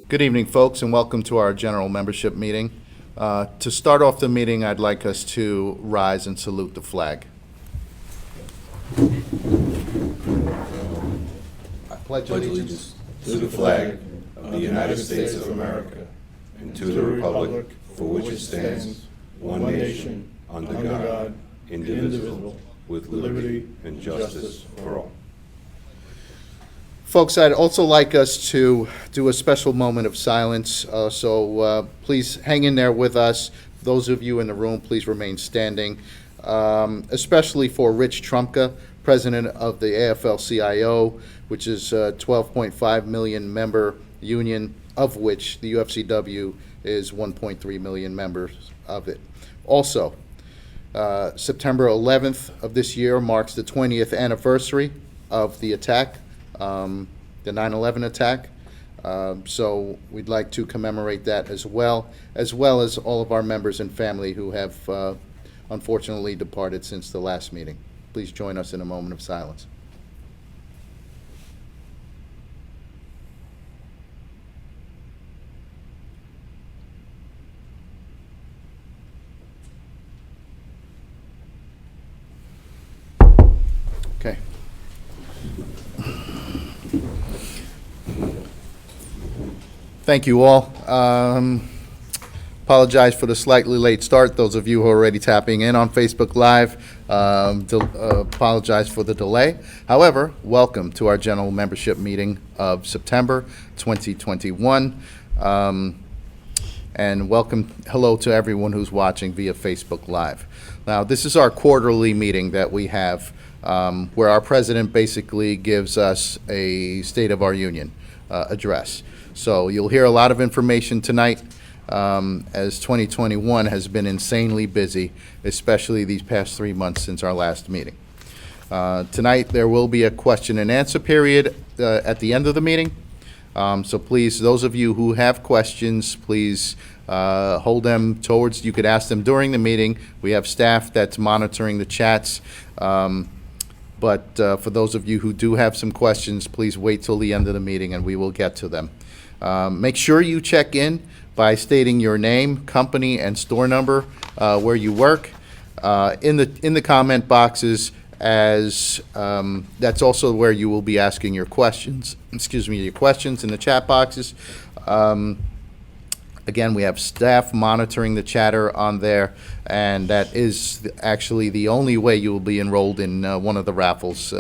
Good evening, folks, and welcome to our general membership meeting. To start off the meeting, I'd like us to rise and salute the flag. I pledge allegiance to the flag of the United States of America and to the republic for which it stands, one nation, under God, indivisible, with liberty and justice for all. Folks, I'd also like us to do a special moment of silence, so please hang in there with us. Those of you in the room, please remain standing, especially for Rich Trumka, president of the AFL-CIO, which is a 12.5 million member union, of which the UFCW is 1.3 million members of it. Also, September 11th of this year marks the 20th anniversary of the attack, the 9/11 attack. So we'd like to commemorate that as well as all of our members and family who have unfortunately departed since the last meeting. Please join us in a moment of silence. Okay. Thank you all. Apologize for the slightly late start. Those of you who are already tapping in on Facebook Live, apologize for the delay. However, welcome to our general membership meeting of September 2021. And hello to everyone who's watching via Facebook Live. Now, this is our quarterly meeting that we have where our president basically gives us a State of our Union address. So you'll hear a lot of information tonight as 2021 has been insanely busy, especially these past 3 months since our last meeting. Tonight there will be a question and answer period at the end of the meeting. So please, those of you who have questions, please hold them towards, you could ask them during the meeting. We have staff that's monitoring the chats. But for those of you who do have some questions, please wait till the end of the meeting and we will get to them. Make sure you check in by stating your name, company, and store number where you work in the comment boxes, as that's also where you will be asking your questions. Your questions in the chat boxes. Again, we have staff monitoring the chatter on there, and that is actually the only way you will be enrolled in one of the raffles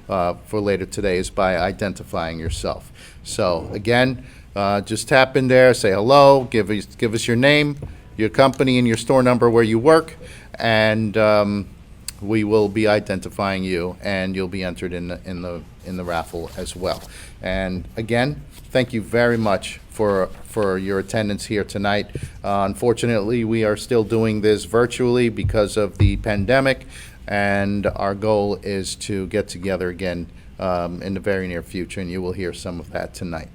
for later today is by identifying yourself. So again, just tap in there, say hello, give us your name, your company, and your store number where you work, and we will be identifying you, and you'll be entered in the raffle as well. And again, thank you very much for your attendance here tonight. Unfortunately, we are still doing this virtually because of the pandemic, and our goal is to get together again in the very near future, and you will hear some of that tonight.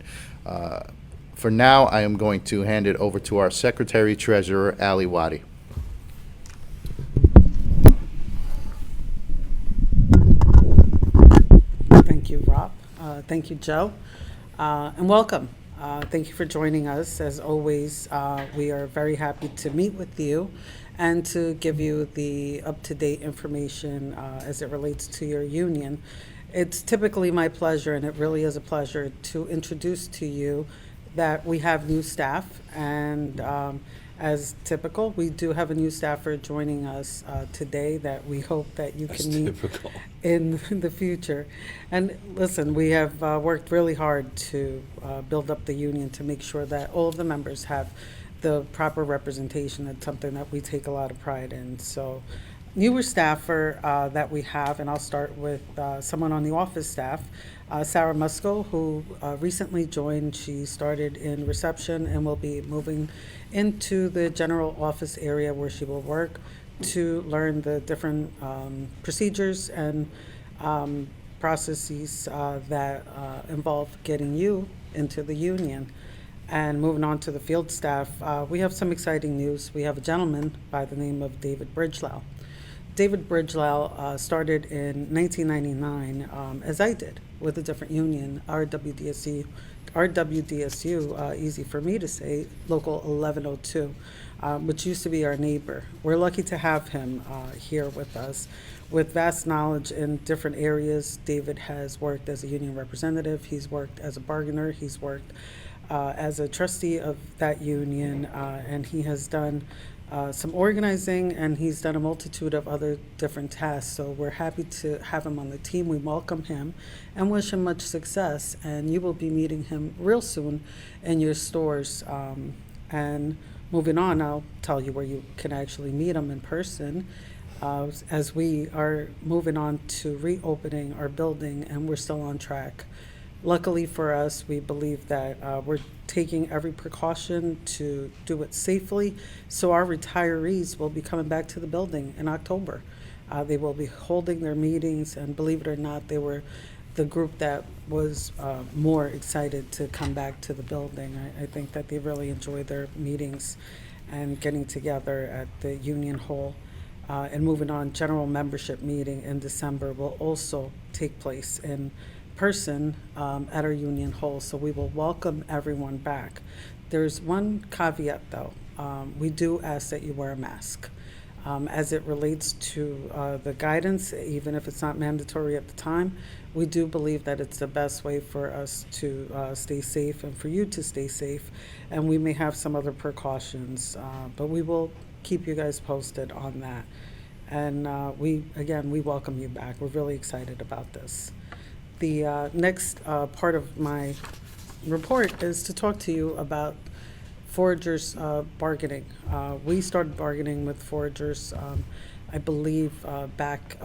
For now, I am going to hand it over to our Secretary Treasurer, Ali Wadi. Thank you, Rob. Thank you, Joe. And welcome. Thank you for joining us. As always, we are very happy to meet with you and to give you the up-to-date information as it relates to your union. It's typically my pleasure, and it really is a pleasure, to introduce to you that we have new staff, and as typical, we do have a new staffer joining us today that we hope that you can meet in the future. And listen, we have worked really hard to build up the union to make sure that all of the members have the proper representation. It's something that we take a lot of pride in. So newer staffer that we have, and I'll start with someone on the office staff, Sarah Musco, who recently joined. She started in reception and will be moving into the general office area where she will work to learn the different procedures and processes that involve getting you into the union. And moving on to the field staff, we have some exciting news. We have a gentleman by the name of David Bridgelow. David Bridgelow started in 1999, as I did, with a different union, RWDSU, easy for me to say, Local 1102, which used to be our neighbor. We're lucky to have him here with us. With vast knowledge in different areas, David has worked as a union representative, he's worked as a bargainer, he's worked as a trustee of that union, and he has done some organizing, and he's done a multitude of other different tasks. So we're happy to have him on the team. We welcome him and wish him much success. And you will be meeting him real soon in your stores. And moving on, I'll tell you where you can actually meet him in person. As we are moving on to reopening our building, and we're still on track. Luckily for us, we believe that we're taking every precaution to do it safely, so our retirees will be coming back to the building in October. They will be holding their meetings, and believe it or not, they were the group that was more excited to come back to the building. I think that they really enjoy their meetings and getting together at the Union Hall. And moving on, general membership meeting in December will also take place in person at our Union Hall, so we will welcome everyone back. There's one caveat though. We do ask that you wear a mask. As it relates to the guidance, even if it's not mandatory at the time, we do believe that it's the best way for us to stay safe and for you to stay safe, and we may have some other precautions, but we will keep you guys posted on that. And we welcome you back. We're really excited about this. The next part of my report is to talk to you about foragers bargaining. We started bargaining with foragers, I believe, back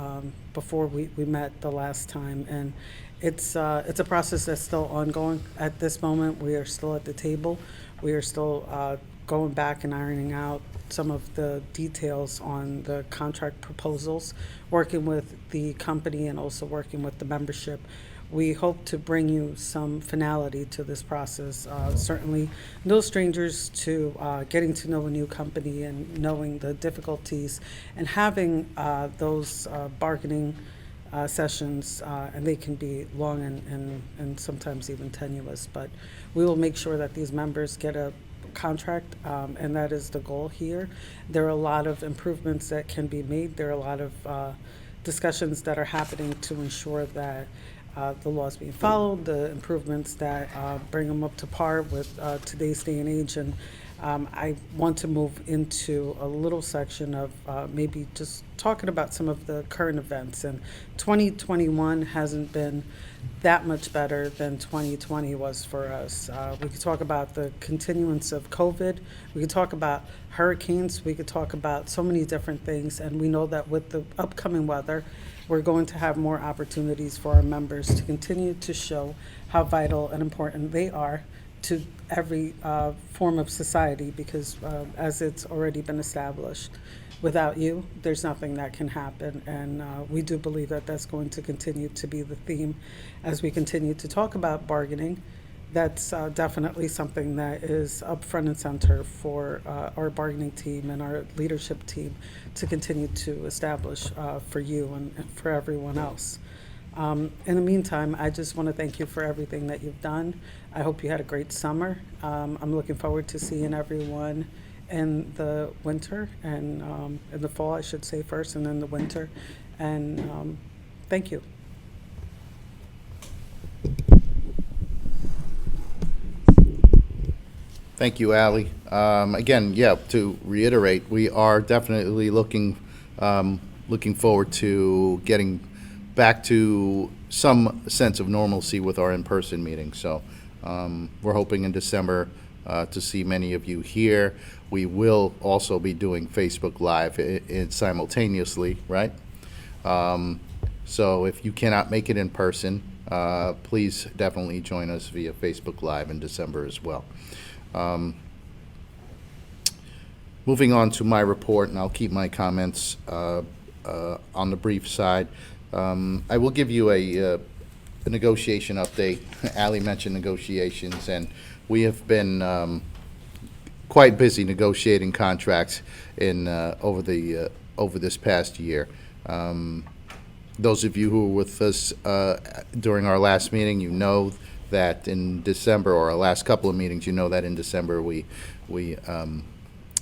before we met the last time, and it's a process that's still ongoing. At this moment, we are still at the table. We are still going back and ironing out some of the details on the contract proposals, working with the company and also working with the membership. We hope to bring you some finality to this process. Certainly no strangers to getting to know a new company and knowing the difficulties and having those bargaining sessions, and they can be long and sometimes even tenuous, but we will make sure that these members get a contract, and that is the goal here. There are a lot of improvements that can be made. There are a lot of discussions that are happening to ensure that the laws being followed, the improvements that bring them up to par with today's day and age. And I want to move into a little section of maybe just talking about some of the current events. And 2021 hasn't been that much better than 2020 was for us. We could talk about the continuance of COVID. We could talk about hurricanes. We could talk about so many different things. And we know that with the upcoming weather, we're going to have more opportunities for our members to continue to show how vital and important they are to every form of society, because as it's already been established, without you, there's nothing that can happen. And we do believe that that's going to continue to be the theme as we continue to talk about bargaining. That's definitely something that is up front and center for our bargaining team and our leadership team to continue to establish for you and for everyone else. In the meantime, I just want to thank you for everything that you've done. I hope you had a great summer. I'm looking forward to seeing everyone in the winter and in the fall, I should say first, and then the winter. And thank you. Thank you, Ally. Again, yeah, to reiterate, we are definitely looking forward to getting back to some sense of normalcy with our in-person meetings. So we're hoping in December to see many of you here. We will also be doing Facebook Live simultaneously, right? So if you cannot make it in person, please definitely join us via Facebook Live in December as well. Moving on to my report, and I'll keep my comments on the brief side. I will give you a negotiation update. Ally mentioned negotiations, and we have been quite busy negotiating contracts in over the over this past year. Those of you who were with us during our last meeting, you know that in December, or our last couple of meetings, you know that in December we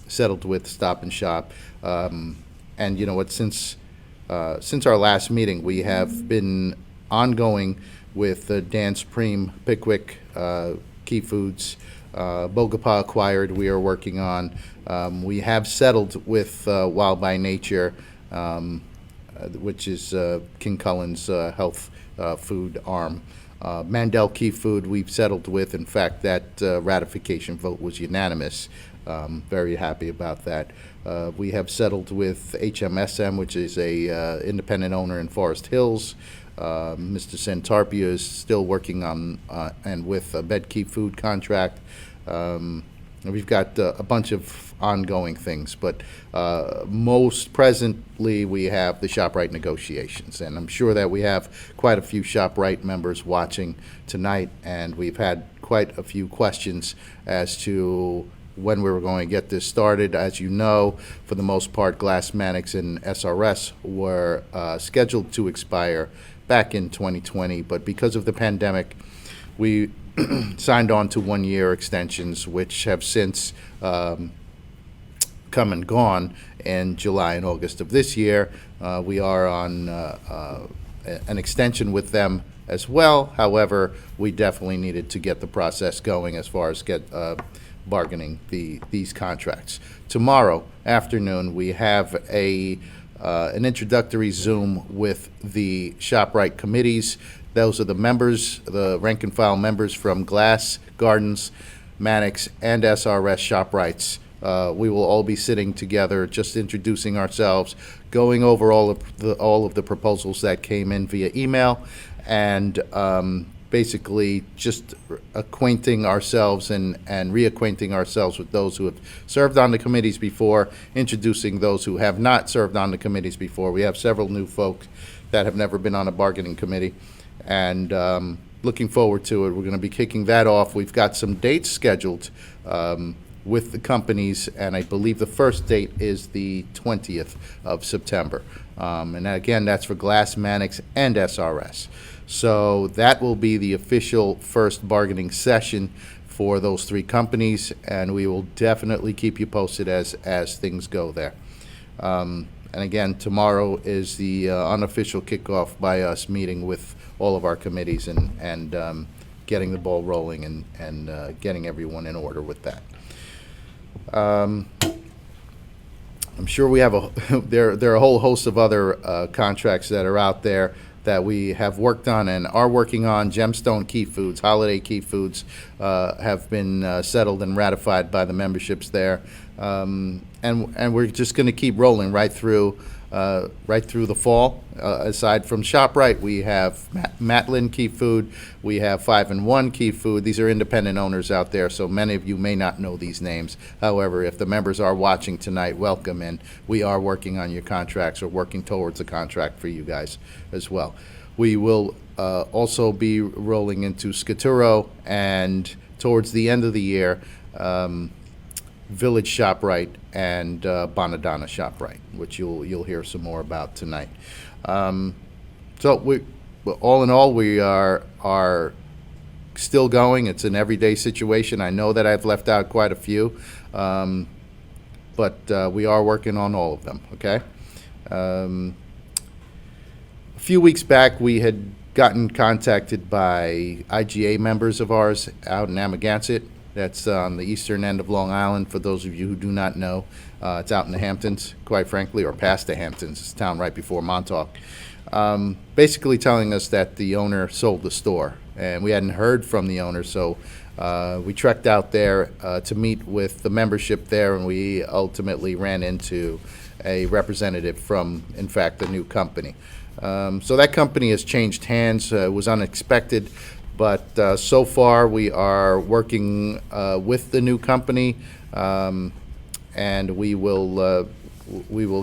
settled with Stop and Shop. And you know what, since our last meeting, we have been ongoing with Dan Supreme, Pickwick, Key Foods, Bogapa Acquired we are working on. We have settled with Wild by Nature, which is King Cullen's health food arm. Mandel Key Food we've settled with. In fact, that ratification vote was unanimous. Very happy about that. We have settled with HMSM, which is a independent owner in Forest Hills. Mr. Santarpia is still working on and with a Bedkey food contract. We've got a bunch of ongoing things, but most presently we have the ShopRite negotiations, and I'm sure that we have quite a few ShopRite members watching tonight, and we've had quite a few questions as to when we were going to get this started. As you know, for the most part, Glass Mannix and SRS were scheduled to expire back in 2020, but because of the pandemic, we signed on to one-year extensions, which have since come and gone in July and August of this year. We are on an extension with them as well. However, we definitely needed to get the process going as far as bargaining these contracts. Tomorrow afternoon, we have an introductory Zoom with the ShopRite committees. Those are the members, the rank and file members from Glass, Gardens, Mannix, and SRS ShopRites. We will all be sitting together, just introducing ourselves, going over all of the proposals that came in via email, and basically just acquainting ourselves and reacquainting ourselves with those who have served on the committees before, introducing those who have not served on the committees before. We have several new folks that have never been on a bargaining committee, and looking forward to it. We're going to be kicking that off. We've got some dates scheduled with the companies, and I believe the first date is the 20th of September. And again, that's for Glass, Mannix, and SRS. So that will be the official first bargaining session for those three companies, and we will definitely keep you posted as things go there. And again, tomorrow is the unofficial kickoff by us meeting with all of our committees and getting the ball rolling and getting everyone in order with that. I'm sure we have there are a whole host of other contracts that are out there that we have worked on and are working on. Gemstone Key Foods, Holiday Key Foods have been settled and ratified by the memberships there. And we're just going to keep rolling right through the fall. Aside from ShopRite, we have Matlin Key Food, we have 5-in-1 Key Food. These are independent owners out there, so many of you may not know these names. However, if the members are watching tonight, welcome, and we are working on your contracts or working towards a contract for you guys as well. We will also be rolling into Scaturo, and towards the end of the year, Village ShopRite and Bonadonna ShopRite, which you'll hear some more about tonight. So all in all, we are still going. It's an everyday situation. I know that I've left out quite a few, but we are working on all of them. Okay. A few weeks back, we had gotten contacted by IGA members of ours out in Amagansett. That's on the eastern end of Long Island. For those of you who do not know, it's out in the Hamptons, quite frankly, or past the Hamptons. It's a town right before Montauk. Basically telling us that the owner sold the store, and we hadn't heard from the owner, so we trekked out there to meet with the membership there, and we ultimately ran into a representative from, in fact, the new company. So that company has changed hands. It was unexpected. But so far, we are working with the new company, and we will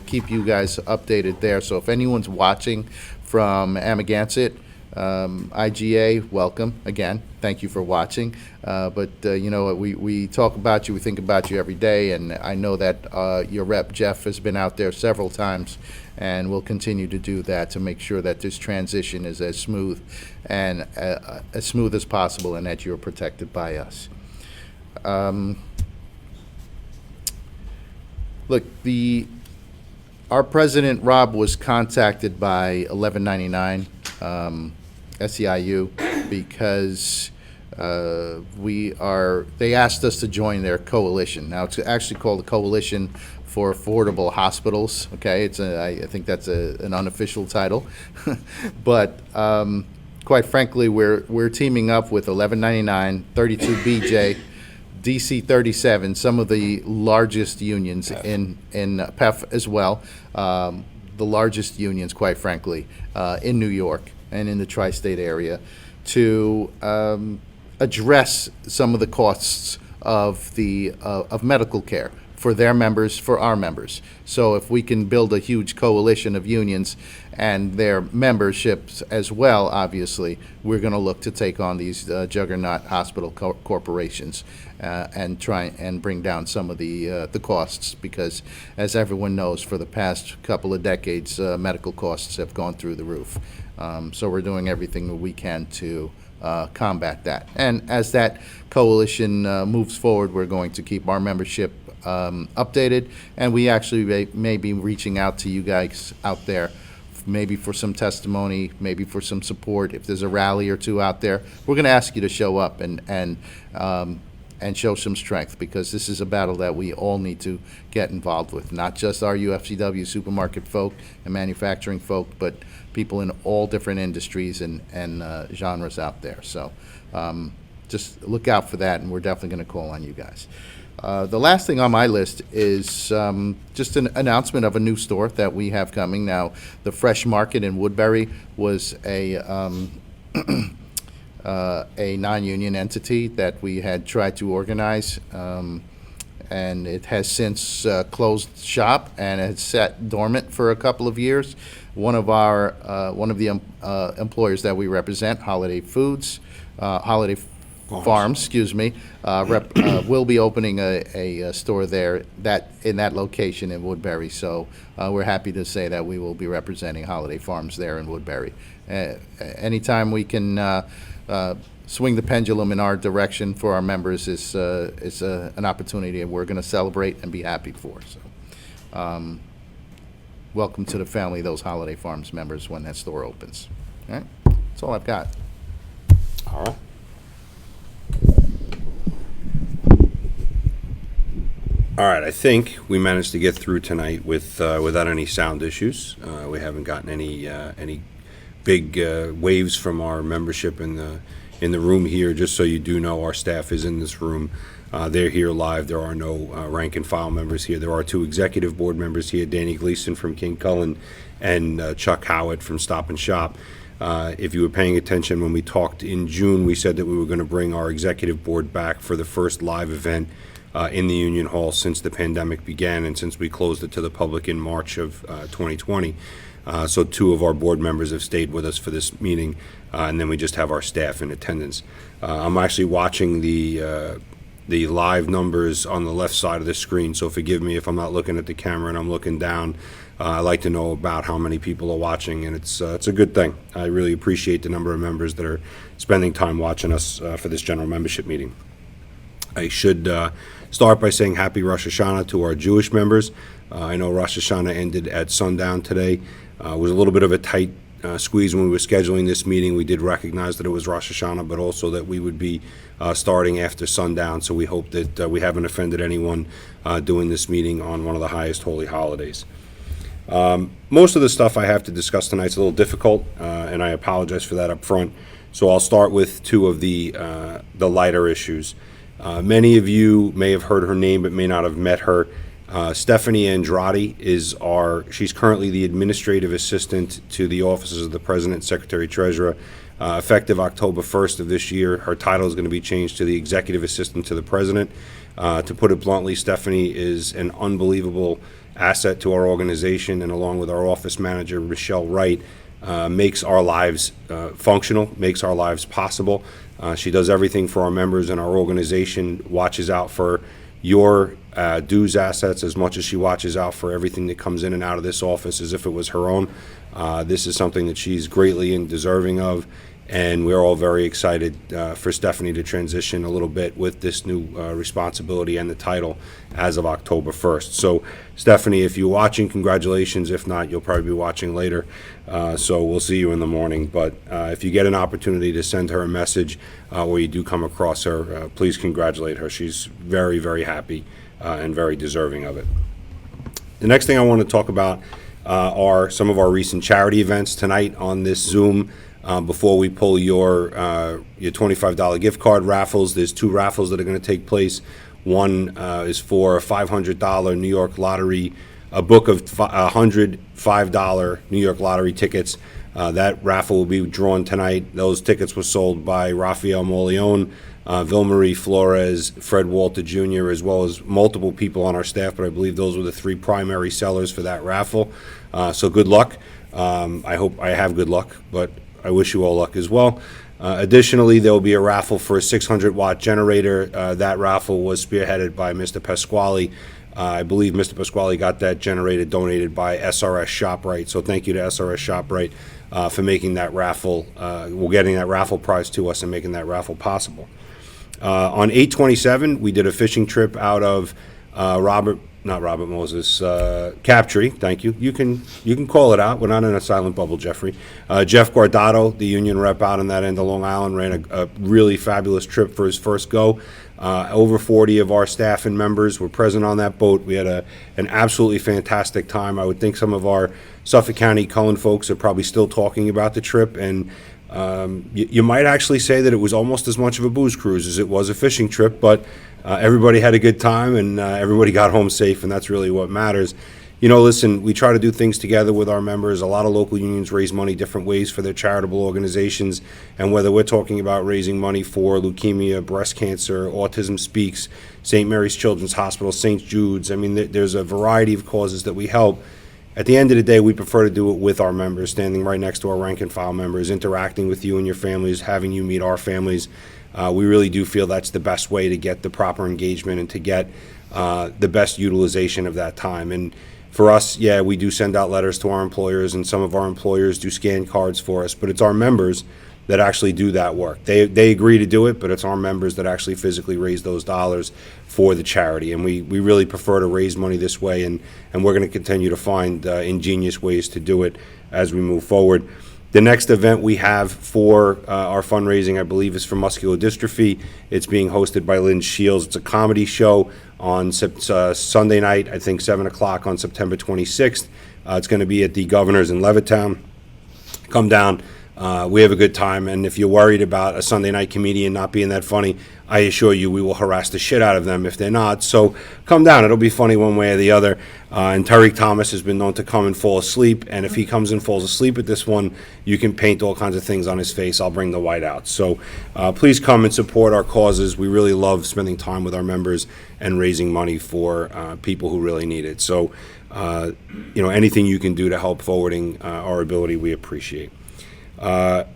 keep you guys updated there. So if anyone's watching from Amagansett, IGA, welcome again. Thank you for watching. But you know, we talk about you, we think about you every day, and I know that your rep, Jeff, has been out there several times and will continue to do that to make sure that this transition is as smooth and as smooth as possible and that you're protected by us. Look, our president, Rob, was contacted by 1199 SEIU because they asked us to join their coalition. Now, it's actually called the Coalition for Affordable Hospitals, okay? I think that's an unofficial title. But quite frankly, we're teaming up with 1199, 32BJ, DC 37, some of the largest unions in PEF as well, the largest unions, quite frankly, in New York and in the tri-state area, to address some of the costs of medical care for their members, for our members. So if we can build a huge coalition of unions and their memberships as well, obviously, we're going to look to take on these juggernaut hospital corporations and try and bring down some of the costs, because as everyone knows, for the past couple of decades, medical costs have gone through the roof. So we're doing everything that we can to combat that. And as that coalition moves forward, we're going to keep our membership updated, and we actually may be reaching out to you guys out there, maybe for some testimony, maybe for some support. If there's a rally or two out there, we're going to ask you to show up and show some strength, because this is a battle that we all need to get involved with, not just our UFCW supermarket folk and manufacturing folk, but people in all different industries and genres out there. So just look out for that, and we're definitely going to call on you guys. The last thing on my list is just an announcement of a new store that we have coming. Now, the Fresh Market in Woodbury was a non-union entity that we had tried to organize, and it has since closed shop and has sat dormant for a couple of years. One of the employers that we represent, Holiday Farms, excuse me, will be opening a store there in that location in Woodbury. So we're happy to say that we will be representing Holiday Farms there in Woodbury. Anytime we can swing the pendulum in our direction for our members is an opportunity we're going to celebrate and be happy for. So welcome to the family, those Holiday Farms members, when that store opens. All right, that's all I've got. All right. All right, I think we managed to get through tonight without any sound issues. We haven't gotten any big waves from our membership in the room here. Just so you do know, our staff is in this room. They're here live. There are no rank and file members here. There are two executive board members here, Danny Gleason from King Cullen and Chuck Howard from Stop and Shop. If you were paying attention when we talked in June, we said that we were going to bring our executive board back for the first live event in the Union Hall since the pandemic began and since we closed it to the public in March of 2020. So two of our board members have stayed with us for this meeting, and then we just have our staff in attendance. I'm actually watching the live numbers on the left side of the screen, so forgive me if I'm not looking at the camera and I'm looking down. I like to know about how many people are watching, and it's a good thing. I really appreciate the number of members that are spending time watching us for this general membership meeting. I should start by saying Happy Rosh Hashanah to our Jewish members. I know Rosh Hashanah ended at sundown today. It was a little bit of a tight squeeze when we were scheduling this meeting. We did recognize that it was Rosh Hashanah, but also that we would be starting after sundown, so we hope that we haven't offended anyone doing this meeting on one of the highest holy holidays. Most of the stuff I have to discuss tonight is a little difficult, and I apologize for that up front. So I'll start with two of the lighter issues. Many of you may have heard her name but may not have met her. Stephanie Andrade she's currently the administrative assistant to the offices of the President, Secretary, Treasurer. Effective October 1st of this year, her title is going to be changed to the Executive Assistant to the President. To put it bluntly, Stephanie is an unbelievable asset to our organization, and along with our office manager, Michelle Wright, makes our lives functional, makes our lives possible. She does everything for our members and our organization, watches out for your dues assets as much as she watches out for everything that comes in and out of this office as if it was her own. This is something that she's greatly and deserving of, and we're all very excited for Stephanie to transition a little bit with this new responsibility and the title as of October 1st. So, Stephanie, if you're watching, congratulations. If not, you'll probably be watching later. So we'll see you in the morning. But if you get an opportunity to send her a message or you do come across her, please congratulate her. She's very, very happy and very deserving of it. The next thing I want to talk about are some of our recent charity events tonight on this Zoom. Before we pull your $25 gift card raffles, there's two raffles that are going to take place. One is for a $500 New York lottery, a book of $105 New York lottery tickets. That raffle will be drawn tonight. Those tickets were sold by Raphael Molione, Vilmarie Flores, Fred Walter Jr., as well as multiple people on our staff, but I believe those were the three primary sellers for that raffle. So good luck. I hope I have good luck, but I wish you all luck as well. Additionally, there will be a raffle for a 600-watt generator. That raffle was spearheaded by Mr. Pasquale. I believe Mr. Pasquale got that generator donated by SRS ShopRite. So thank you to SRS ShopRite for making that raffle, getting that raffle prize to us and making that raffle possible. On 8/27, we did a fishing trip out of Captree. Thank you. You can call it out. We're not in a silent bubble, Jeffrey. Jeff Guardato, the union rep out on that end of Long Island, ran a really fabulous trip for his first go. Over 40 of our staff and members were present on that boat. We had an absolutely fantastic time. I would think some of our Suffolk County Cullen folks are probably still talking about the trip, and you might actually say that it was almost as much of a booze cruise as it was a fishing trip, but everybody had a good time and everybody got home safe, and that's really what matters. You know, listen, we try to do things together with our members. A lot of local unions raise money different ways for their charitable organizations, and whether we're talking about raising money for leukemia, breast cancer, Autism Speaks, St. Mary's Children's Hospital, St. Jude's, I mean, there's a variety of causes that we help. At the end of the day, we prefer to do it with our members, standing right next to our rank and file members, interacting with you and your families, having you meet our families. We really do feel that's the best way to get the proper engagement and to get the best utilization of that time. And for us, yeah, we do send out letters to our employers, and some of our employers do scan cards for us, but it's our members that actually do that work. They agree to do it, but it's our members that actually physically raise those dollars for the charity. And we really prefer to raise money this way, and we're going to continue to find ingenious ways to do it as we move forward. The next event we have for our fundraising, I believe, is for muscular dystrophy. It's being hosted by Lynn Shields. It's a comedy show on Sunday night, I think 7 o'clock on September 26th. It's going to be at the Governor's in Levittown. Come down. We have a good time, and if you're worried about a Sunday night comedian not being that funny, I assure you we will harass the shit out of them if they're not. So come down. It'll be funny one way or the other. And Tariq Thomas has been known to come and fall asleep, and if he comes and falls asleep at this one, you can paint all kinds of things on his face. I'll bring the white out. So please come and support our causes. We really love spending time with our members and raising money for people who really need it. So, anything you can do to help forwarding our ability, we appreciate. I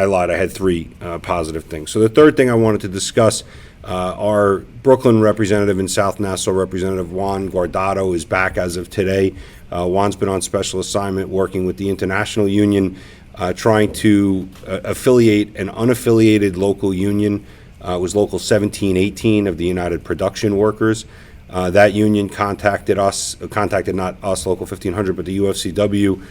lied. I had three positive things. So the third thing I wanted to discuss, our Brooklyn representative and South Nassau Representative Juan Guardato is back as of today. Juan's been on special assignment working with the International Union, trying to affiliate an unaffiliated local union. It was Local 1718 of the United Production Workers. That union contacted not us, Local 1500, but the UFCW,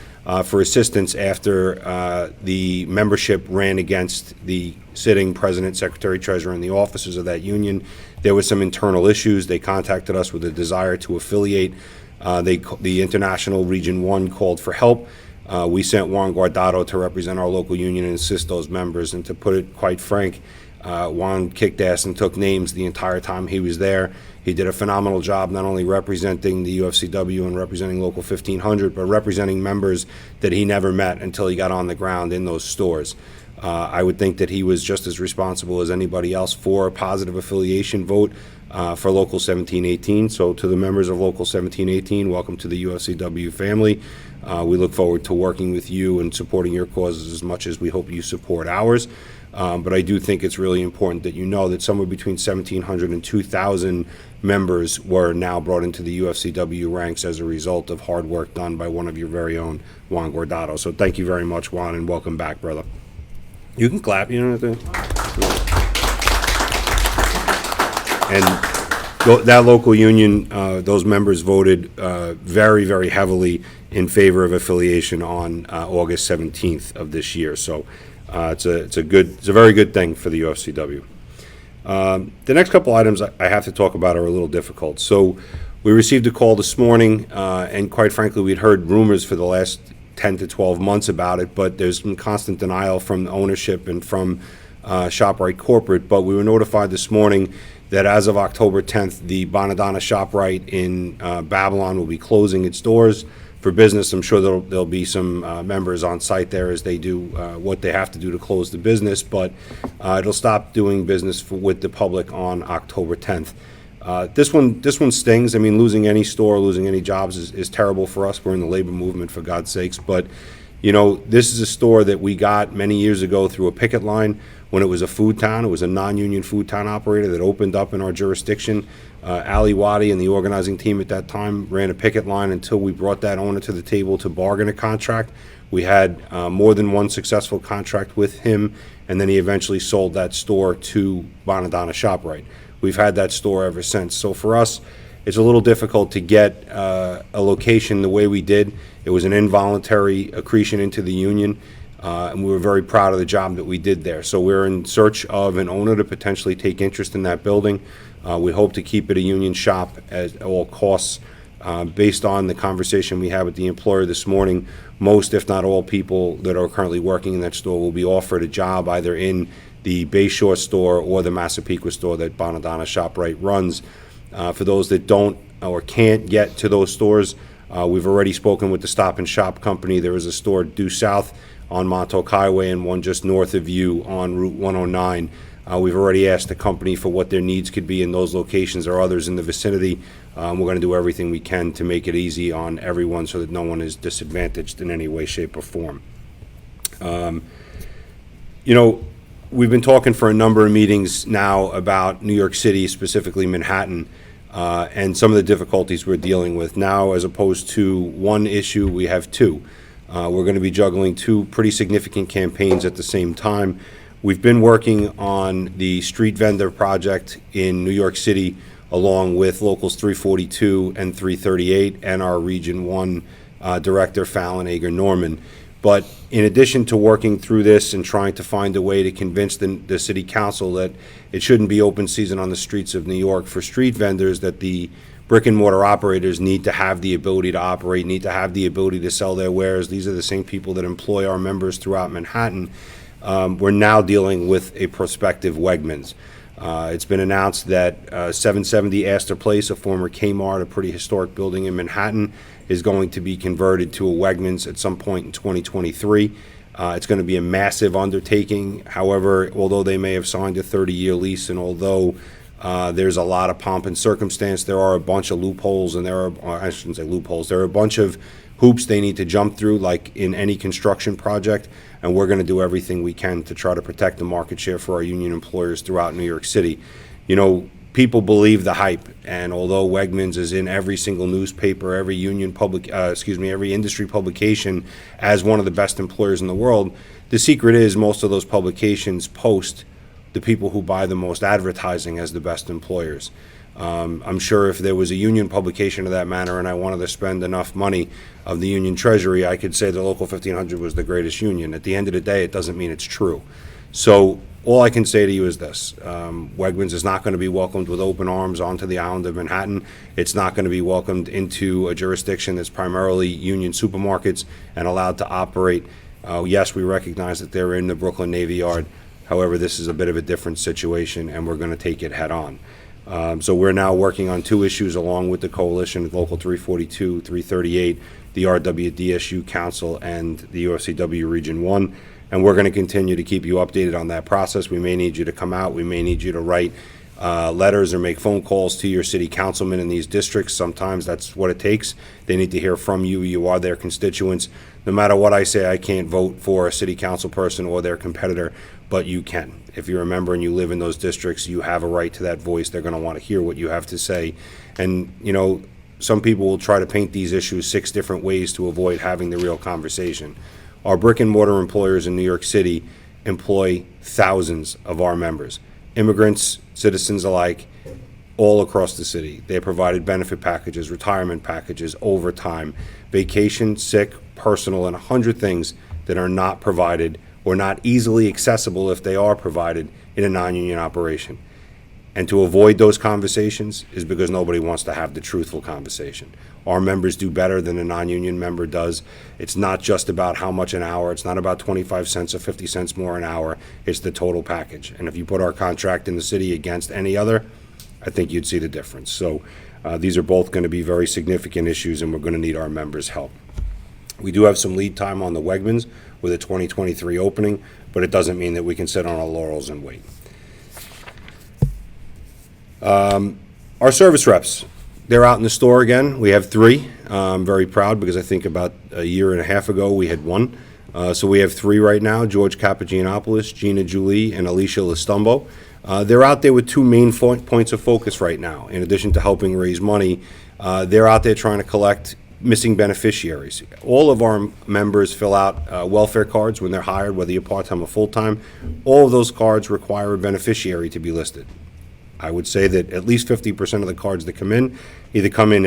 for assistance after the membership ran against the sitting president, secretary, treasurer, and the officers of that union. There were some internal issues. They contacted us with a desire to affiliate. The International Region 1 called for help. We sent Juan Guardato to represent our local union and assist those members. And to put it quite frank, Juan kicked ass and took names the entire time he was there. He did a phenomenal job not only representing the UFCW and representing Local 1500, but representing members that he never met until he got on the ground in those stores. I would think that he was just as responsible as anybody else for a positive affiliation vote for Local 1718. So to the members of Local 1718, welcome to the UFCW family. We look forward to working with you and supporting your causes as much as we hope you support ours. But I do think it's really important that you know that somewhere between 1,700 and 2,000 members were now brought into the UFCW ranks as a result of hard work done by one of your very own, Juan Guardado. So thank you very much, Juan, and welcome back, brother. You can clap, you know what I And that local union, those members voted very, very heavily in favor of affiliation on August 17th of this year. So it's a very good thing for the UFCW. The next couple items I have to talk about are a little difficult. So we received a call this morning, and quite frankly, we'd heard rumors for the last 10 to 12 months about it, but there's been constant denial from ownership and from ShopRite corporate. But we were notified this morning that as of October 10th, the Bonadonna ShopRite in Babylon will be closing its doors for business. I'm sure there'll be some members on site there as they do what they have to do to close the business, but it'll stop doing business with the public on October 10th. This one stings. I mean, losing any store, losing any jobs is terrible for us. We're in the labor movement, for God's sakes. But, you know, this is a store that we got many years ago through a picket line when it was a food town. It was a non-union food town operator that opened up in our jurisdiction. Ali Wadi and the organizing team at that time ran a picket line until we brought that owner to the table to bargain a contract. We had more than one successful contract with him, and then he eventually sold that store to Bonadonna ShopRite. We've had that store ever since. So for us, it's a little difficult to get a location the way we did. It was an involuntary accretion into the union, and we were very proud of the job that we did there. So we're in search of an owner to potentially take interest in that building. We hope to keep it a union shop at all costs. Based on the conversation we had with the employer this morning, most, if not all, people that are currently working in that store will be offered a job either in the Bayshore store or the Massapequa store that Bonadonna ShopRite runs. For those that don't or can't get to those stores, we've already spoken with the Stop and Shop company. There is a store due south on Montauk Highway and one just north of you on Route 109. We've already asked the company for what their needs could be in those locations or others in the vicinity. We're going to do everything we can to make it easy on everyone so that no one is disadvantaged in any way, shape, or form. You know, we've been talking for a number of meetings now about New York City, specifically Manhattan, and some of the difficulties we're dealing with. Now, as opposed to one issue, we have two. We're going to be juggling two pretty significant campaigns at the same time. We've been working on the street vendor project in New York City along with Locals 342 and 338 and our Region 1 Director, Fallon Ager-Norman. But in addition to working through this and trying to find a way to convince the City Council that it shouldn't be open season on the streets of New York for street vendors, that the brick and mortar operators need to have the ability to operate, need to have the ability to sell their wares. These are the same people that employ our members throughout Manhattan. We're now dealing with a prospective Wegmans. It's been announced that 770 Astor Place, a former Kmart, a pretty historic building in Manhattan, is going to be converted to a Wegmans at some point in 2023. It's going to be a massive undertaking. However, although they may have signed a 30-year lease, and although there's a lot of pomp and circumstance, there are a bunch of loopholes, and I shouldn't say loopholes, there are a bunch of hoops they need to jump through, like in any construction project, and we're going to do everything we can to try to protect the market share for our union employers throughout New York City. You know, people believe the hype, and although Wegmans is in every single newspaper, every union every industry publication as one of the best employers in the world, the secret is most of those publications post the people who buy the most advertising as the best employers. I'm sure if there was a union publication of that manner and I wanted to spend enough money of the union treasury, I could say the Local 1500 was the greatest union. At the end of the day, it doesn't mean it's true. So all I can say to you is this. Wegmans is not going to be welcomed with open arms onto the island of Manhattan. It's not going to be welcomed into a jurisdiction that's primarily union supermarkets and allowed to operate. Yes, we recognize that they're in the Brooklyn Navy Yard. However, this is a bit of a different situation, and we're going to take it head on. So we're now working on two issues along with the coalition, Local 342, 338, the RWDSU Council, and the UFCW Region 1. and we're going to continue to keep you updated on that process. We may need you to come out. We may need you to write letters or make phone calls to your city councilmen in these districts. Sometimes that's what it takes. They need to hear from you. You are their constituents. No matter what I say, I can't vote for a city council person or their competitor, but you can. If you're a member and you live in those districts, you have a right to that voice. They're going to want to hear what you have to say. And, you know, some people will try to paint these issues 6 different ways to avoid having the real conversation. Our brick and mortar employers in New York City employ thousands of our members, immigrants, citizens alike, all across the city. They provided benefit packages, retirement packages, overtime, vacation, sick, personal, and 100 things that are not provided or not easily accessible if they are provided in a non-union operation. And to avoid those conversations is because nobody wants to have the truthful conversation. Our members do better than a non-union member does. It's not just about how much an hour. It's not about 25 cents or 50 cents more an hour. It's the total package. And if you put our contract in the city against any other, I think you'd see the difference. So these are both going to be very significant issues, and we're going to need our members' help. We do have some lead time on the Wegmans with a 2023 opening, but it doesn't mean that we can sit on our laurels and wait. Our service reps, they're out in the store again. We have 3. I'm very proud because I think about a year and a half ago we had 1. So we have 3 right now: George Capagianopoulos, Gina Julie, and Alicia Listumbo. They're out there with 2 main points of focus right now. In addition to helping raise money, they're out there trying to collect missing beneficiaries. All of our members fill out welfare cards when they're hired, whether you're part-time or full-time. All of those cards require a beneficiary to be listed. I would say that at least 50% of the cards that come in either come in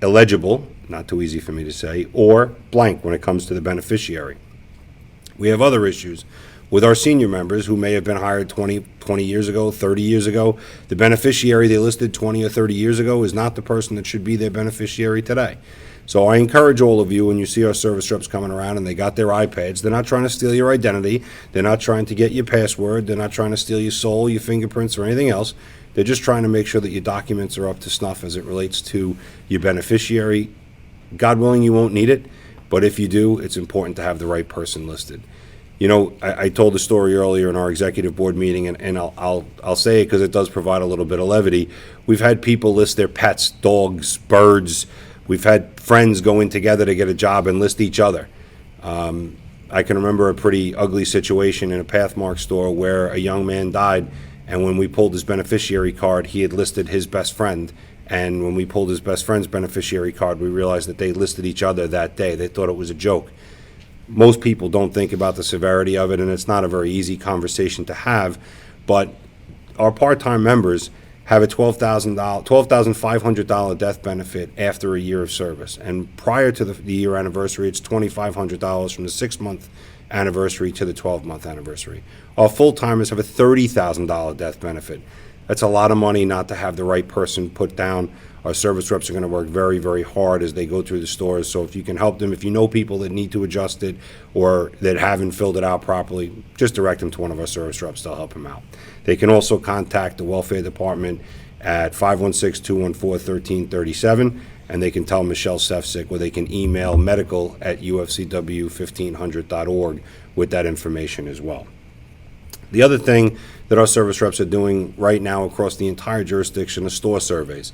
illegible, not too easy for me to say, or blank when it comes to the beneficiary. We have other issues with our senior members who may have been hired 20 years ago, 30 years ago. The beneficiary they listed 20 or 30 years ago is not the person that should be their beneficiary today. So I encourage all of you, when you see our service reps coming around and they got their iPads, they're not trying to steal your identity. They're not trying to get your password. They're not trying to steal your soul, your fingerprints, or anything else. They're just trying to make sure that your documents are up to snuff as it relates to your beneficiary. God willing, you won't need it, but if you do, it's important to have the right person listed. You know, I told the story earlier in our executive board meeting, and I'll say it because it does provide a little bit of levity. We've had people list their pets, dogs, birds. We've had friends go in together to get a job and list each other. I can remember a pretty ugly situation in a Pathmark store where a young man died, and when we pulled his beneficiary card, he had listed his best friend. And when we pulled his best friend's beneficiary card, we realized that they listed each other that day. They thought it was a joke. Most people don't think about the severity of it, and it's not a very easy conversation to have. But our part-time members have a $12,500 death benefit after a year of service. And prior to the year anniversary, it's $2,500 from the 6-month anniversary to the 12-month anniversary. Our full-timers have a $30,000 death benefit. That's a lot of money not to have the right person put down. Our service reps are going to work very, very hard as they go through the stores. So if you can help them, if you know people that need to adjust it or that haven't filled it out properly, just direct them to one of our service reps. They'll help them out. They can also contact the welfare department at 516-214-1337, and they can tell Michelle Sefcik, or they can email medical@ufcw1500.org with that information as well. The other thing that our service reps are doing right now across the entire jurisdiction is store surveys.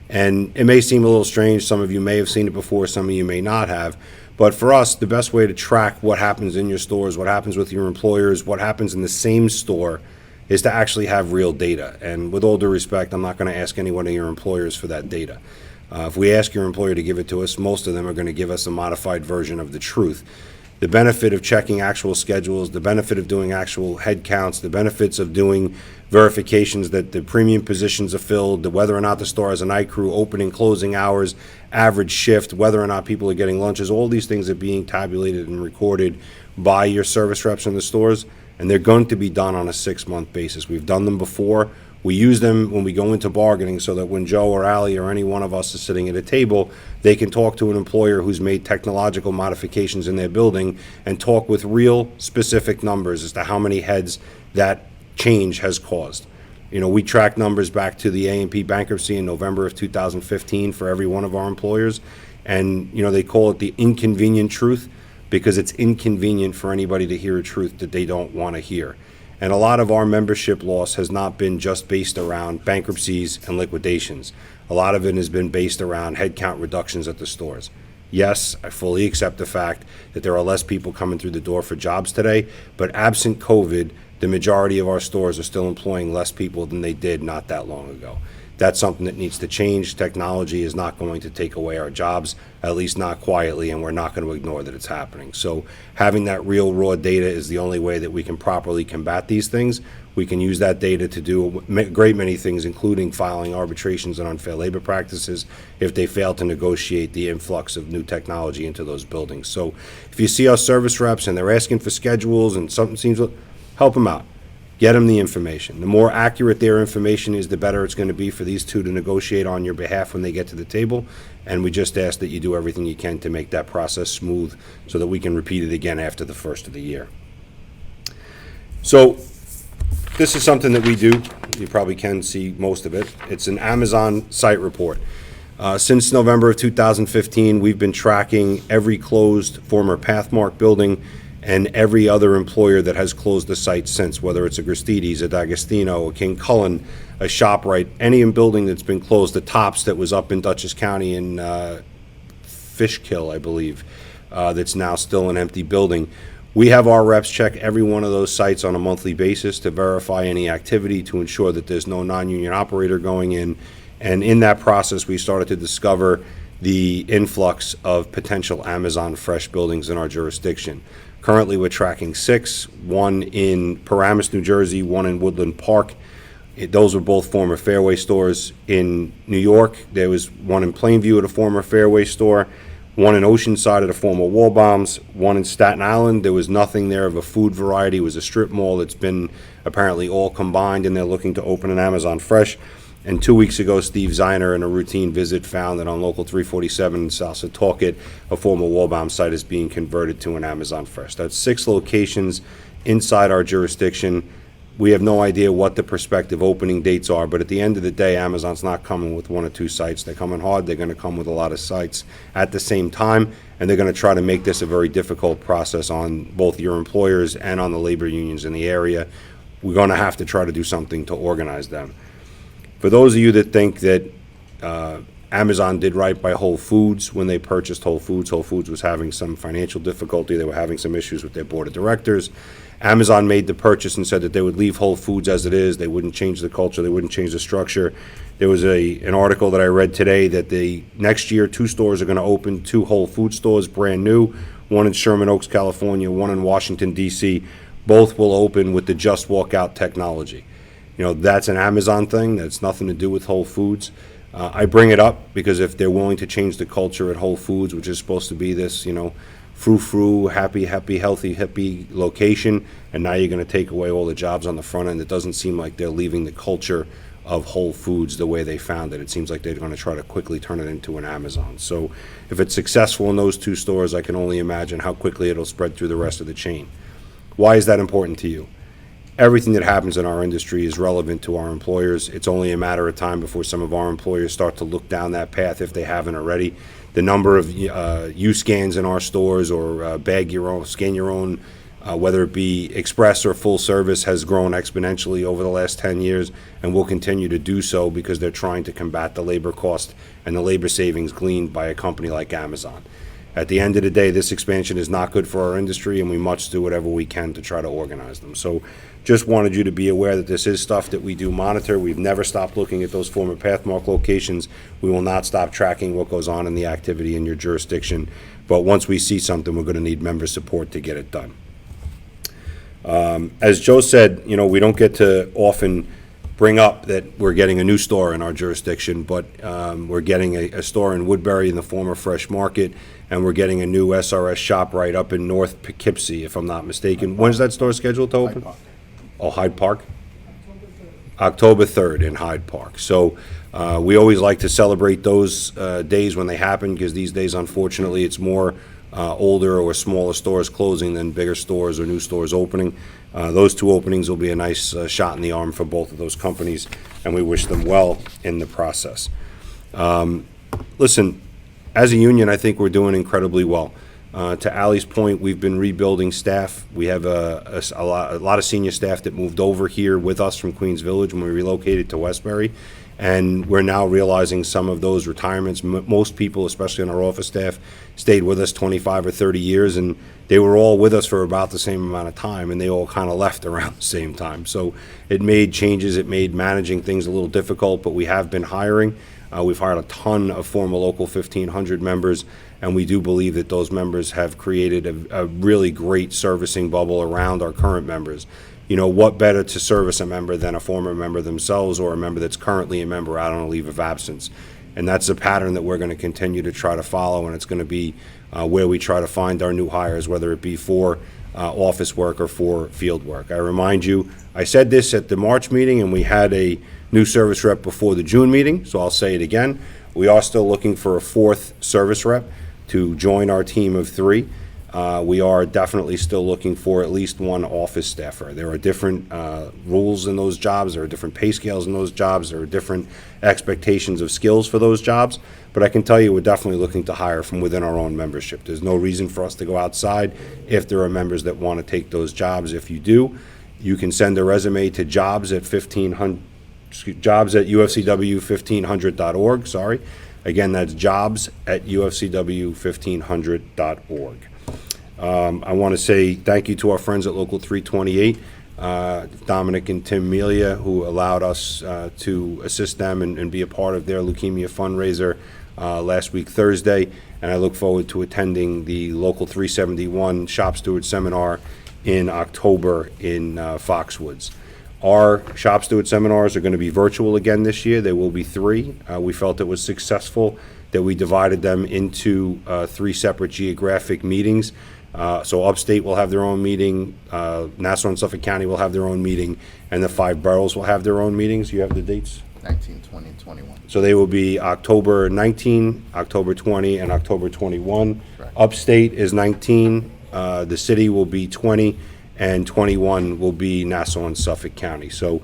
And it may seem a little strange. Some of you may have seen it before, some of you may not have. But for us, the best way to track what happens in your stores, what happens with your employers, what happens in the same store, is to actually have real data. And with all due respect, I'm not going to ask any one of your employers for that data. If we ask your employer to give it to us, most of them are going to give us a modified version of the truth. The benefit of checking actual schedules, the benefit of doing actual head counts, the benefits of doing verifications that the premium positions are filled, whether or not the store has a night crew, opening, closing hours, average shift, whether or not people are getting lunches, all these things are being tabulated and recorded by your service reps in the stores, and they're going to be done on a 6-month basis. We've done them before. We use them when we go into bargaining so that when Joe or Allie or any one of us is sitting at a table, they can talk to an employer who's made technological modifications in their building and talk with real specific numbers as to how many heads that change has caused. You know, we track numbers back to the A&P bankruptcy in November of 2015 for every one of our employers, and, you know, they call it the inconvenient truth, because it's inconvenient for anybody to hear a truth that they don't want to hear. And a lot of our membership loss has not been just based around bankruptcies and liquidations. A lot of it has been based around headcount reductions at the stores. Yes, I fully accept the fact that there are less people coming through the door for jobs today, but absent COVID, the majority of our stores are still employing less people than they did not that long ago. That's something that needs to change. Technology is not going to take away our jobs, at least not quietly, and we're not going to ignore that it's happening. So having that real raw data is the only way that we can properly combat these things. We can use that data to do a great many things, including filing arbitrations on unfair labor practices if they fail to negotiate the influx of new technology into those buildings. So if you see our service reps and they're asking for schedules and something seems, help them out. Get them the information. The more accurate their information is, the better it's going to be for these two to negotiate on your behalf when they get to the table. And we just ask that you do everything you can to make that process smooth so that we can repeat it again after the first of the year. So this is something that we do. You probably can see most of it. It's an Amazon site report. Since November of 2015, we've been tracking every closed former Pathmark building and every other employer that has closed the site since, whether it's a Gristedes, a D'Agostino, a King Cullen, a ShopRite, any building that's been closed, the Tops that was up in Dutchess County in Fishkill, I believe, that's now still an empty building. We have our reps check every one of those sites on a monthly basis to verify any activity, to ensure that there's no non-union operator going in. And in that process, we started to discover the influx of potential Amazon Fresh buildings in our jurisdiction. Currently, we're tracking 6, one in Paramus, New Jersey, one in Woodland Park. Those were both former Fairway stores. In New York, there was one in Plainview at a former Fairway store, one in Oceanside at a former Wallbaum's, one in Staten Island. There was nothing there of a food variety. It was a strip mall that's been apparently all combined, and they're looking to open an Amazon Fresh. And 2 weeks ago, Steve Zeiner, in a routine visit, found that on Local 347 in South Setauket, a former Wallbaum site is being converted to an Amazon Fresh. That's 6 locations inside our jurisdiction. We have no idea what the prospective opening dates are, but at the end of the day, Amazon's not coming with 1 or 2 sites. They're coming hard. They're going to come with a lot of sites at the same time, and they're going to try to make this a very difficult process on both your employers and on the labor unions in the area. We're going to have to try to do something to organize them. For those of you that think that Amazon did right by Whole Foods when they purchased Whole Foods was having some financial difficulty. They were having some issues with their board of directors. Amazon made the purchase and said that they would leave Whole Foods as it is. They wouldn't change the culture. They wouldn't change the structure. There was an article that I read today that next year 2 stores are going to open, 2 Whole Food stores, brand new, one in Sherman Oaks, California, one in Washington, D.C. Both will open with the Just Walk Out technology. You know, that's an Amazon thing. That's nothing to do with Whole Foods. I bring it up because if they're willing to change the culture at Whole Foods, which is supposed to be this, frou-frou, happy, healthy, hippie location, and now you're going to take away all the jobs on the front end, it doesn't seem like they're leaving the culture of Whole Foods the way they found it. It seems like they're going to try to quickly turn it into an Amazon. So if it's successful in those 2 stores, I can only imagine how quickly it'll spread through the rest of the chain. Why is that important to you? Everything that happens in our industry is relevant to our employers. It's only a matter of time before some of our employers start to look down that path if they haven't already. The number of U-scans in our stores or scan your own, whether it be express or full service, has grown exponentially over the last 10 years and will continue to do so because they're trying to combat the labor cost and the labor savings gleaned by a company like Amazon. At the end of the day, this expansion is not good for our industry, and we must do whatever we can to try to organize them. So just wanted you to be aware that this is stuff that we do monitor. We've never stopped looking at those former Pathmark locations. We will not stop tracking what goes on in the activity in your jurisdiction. But once we see something, we're going to need member support to get it done. As Joe said, we don't get to often bring up that we're getting a new store in our jurisdiction, but we're getting a store in Woodbury in the former Fresh Market, and we're getting a new SRS ShopRite up in North Poughkeepsie, if I'm not mistaken. When's that store scheduled to open? Hyde Park. October 3rd in Hyde Park. So we always like to celebrate those days when they happen, because these days, unfortunately, it's more older or smaller stores closing than bigger stores or new stores opening. Those 2 openings will be a nice shot in the arm for both of those companies, and we wish them well in the process. Listen, as a union, I think we're doing incredibly well. To Ally's point, we've been rebuilding staff. We have a lot of senior staff that moved over here with us from Queens Village when we relocated to Westbury. And we're now realizing some of those retirements. Most people, especially on our office staff, stayed with us 25 or 30 years, and they were all with us for about the same amount of time, and they all kind of left around the same time. So it made changes. It made managing things a little difficult, but we have been hiring. We've hired a ton of former Local 1500 members, and we do believe that those members have created a really great servicing bubble around our current members. You know, what better to service a member than a former member themselves or a member that's currently a member out on a leave of absence? And that's a pattern that we're going to continue to try to follow, and it's going to be where we try to find our new hires, whether it be for office work or for field work. I remind you, I said this at the March meeting, and we had a new service rep before the June meeting, so I'll say it again. We are still looking for a fourth service rep to join our team of 3. We are definitely still looking for at least one office staffer. There are different rules in those jobs. There are different pay scales in those jobs. There are different expectations of skills for those jobs. But I can tell you we're definitely looking to hire from within our own membership. There's no reason for us to go outside if there are members that want to take those jobs. If you do, you can send a resume to jobs at ufcw1500.org. Sorry. Again, that's jobs at ufcw1500.org. I want to say thank you to our friends at Local 328, Dominic and Tim Melia, who allowed us to assist them and be a part of their leukemia fundraiser last week Thursday, and I look forward to attending the Local 371 Shop Steward Seminar in October in Foxwoods. Our Shop Steward seminars are going to be virtual again this year. There will be 3. We felt it was successful that we divided them into 3 separate geographic meetings. So upstate will have their own meeting, Nassau and Suffolk County will have their own meeting, and the 5 boroughs will have their own meetings. You have the dates? 19, 20, and 21. So they will be October 19, October 20, and October 21. Correct. Upstate is 19, the city will be 20, and 21 will be Nassau and Suffolk County. So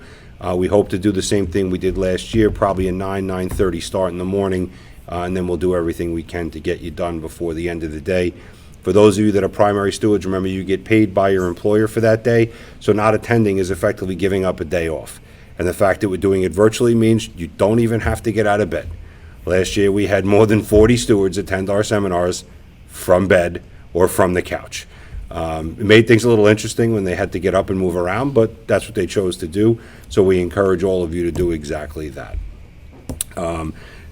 we hope to do the same thing we did last year, probably a 9:30 start in the morning, and then we'll do everything we can to get you done before the end of the day. For those of you that are primary stewards, remember you get paid by your employer for that day, so not attending is effectively giving up a day off. And the fact that we're doing it virtually means you don't even have to get out of bed. Last year we had more than 40 stewards attend our seminars from bed or from the couch. It made things a little interesting when they had to get up and move around, but that's what they chose to do, so we encourage all of you to do exactly that.